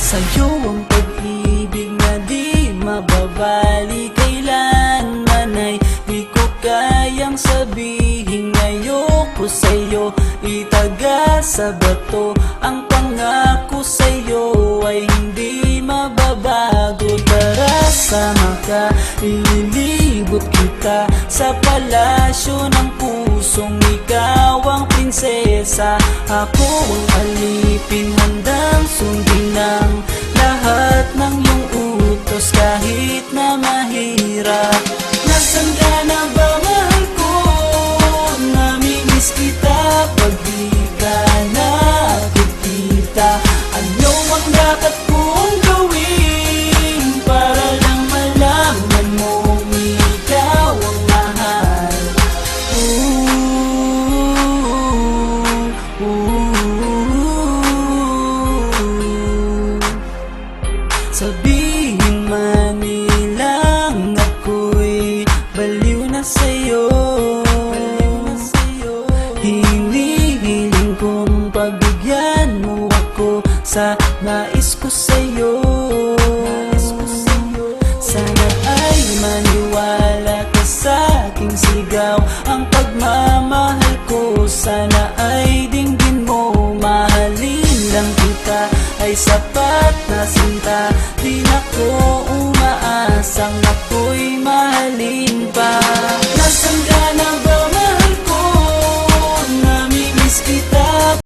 Sa'yo ang pag-ibig na di mababali, kailanman ay di ko kayang sabihin. Ayoko sa'yo itaga sa bato, ang pangako sa'yo ay hindi mababago. Tara, sama ka, ililibot kita sa palasyo ng pusong ikaw ang prinsesa. Ako ang alipin, handang sundin ng lahat ng iyong utos kahit na mahirap. Nasaan ka na ba, mahal ko? Namimiss kita pag di ka nakikita. Ano ang dapat kong gawin para lang malaman mong ikaw ang mahal? Sabihin man nilang ako'y baliw na sa'yo, hinihiling kong pagbigyan mo ako sa nais ko sa'yo.